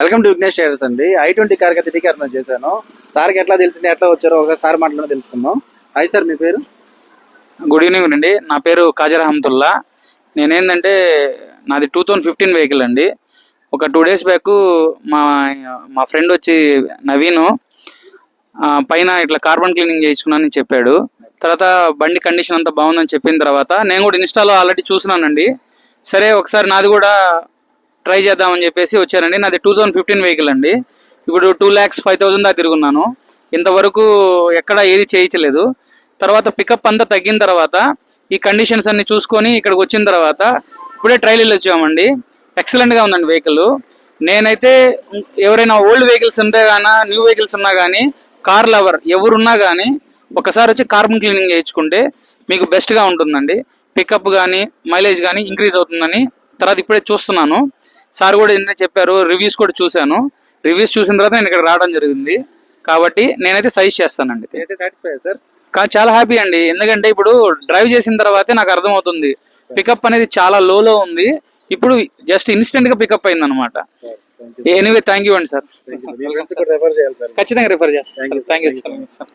Welcome to Vignesh tyres అండి. i20 car కి దిగీకరణ చేశాను. సార్కి ఎట్లా తెలిసింది, ఎట్లా వచ్చారో ఒకసారి మాట్లాడి తెలుసుకుందాం. హాయ్ సార్, మీ పేరు? గుడ్ ఈవినింగ్ అండి. నా పేరు కాజర్ అహ్మదుల్లా. నేనేంటంటే నాది 2015 వెహికల్ అండి. ఒక 2 days బ్యాక్ మా ఫ్రెండ్ వచ్చి నవీను పైన ఇట్లా కార్బన్ క్లీనింగ్ చేయించుకున్నానని చెప్పాడు. తర్వాత బండి కండిషన్ అంతా బాగుందని చెప్పిన తర్వాత నేను కూడా ఇన్స్టాలో ఆల్రెడీ చూసినానండి. సరే ఒకసారి నాది కూడా ట్రై చేద్దామని చెప్పేసి వచ్చానండి. నాది 2015 వెహికల్ అండి. ఇప్పుడు 2,05,000 దాకా తిరుగున్నాను. ఇంతవరకు ఎక్కడ ఏది చేయించలేదు. తర్వాత పికప్ అంతా తగ్గిన తర్వాత ఈ కండిషన్స్ అన్ని చూసుకొని ఇక్కడికి వచ్చిన తర్వాత ఇప్పుడే ట్రైల్ వచ్చామండి. ఎక్సలెంట్గా ఉందండి వెహికల్. నేనైతే ఎవరైనా ఓల్డ్ వెహికల్స్ ఉంటే కానీ న్యూ వెహికల్స్ ఉన్నా కానీ కార్ లవర్ ఎవరున్నా కానీ ఒకసారి వచ్చి కార్బన్ క్లీనింగ్ చేయించుకుంటే మీకు బెస్ట్గా ఉంటుందండి. పికప్ కానీ మైలేజ్ కానీ ఇంక్రీజ్ అవుతుందని తర్వాత ఇప్పుడే చూస్తున్నాను. సార్ కూడా ఏంటంటే చెప్పారు, రివ్యూస్ కూడా చూశాను. రివ్యూస్ చూసిన తర్వాత నేను ఇక్కడ రావడం జరిగింది. కాబట్టి నేనైతే సజెస్ట్ చేస్తానండి. Satisfy sir? చాలా హ్యాపీ అండి. ఎందుకంటే ఇప్పుడు డ్రైవ్ చేసిన తర్వాతే నాకు అర్థమవుతుంది పికప్ అనేది చాలా లోలో ఉంది. ఇప్పుడు జస్ట్ ఇన్స్టెంట్ గా పికప్ అయింది అనమాట. ఎనీవే థ్యాంక్ యూ అండి సార్. ఖచ్చితంగా రిఫర్ చేస్తాను. Thank you sir.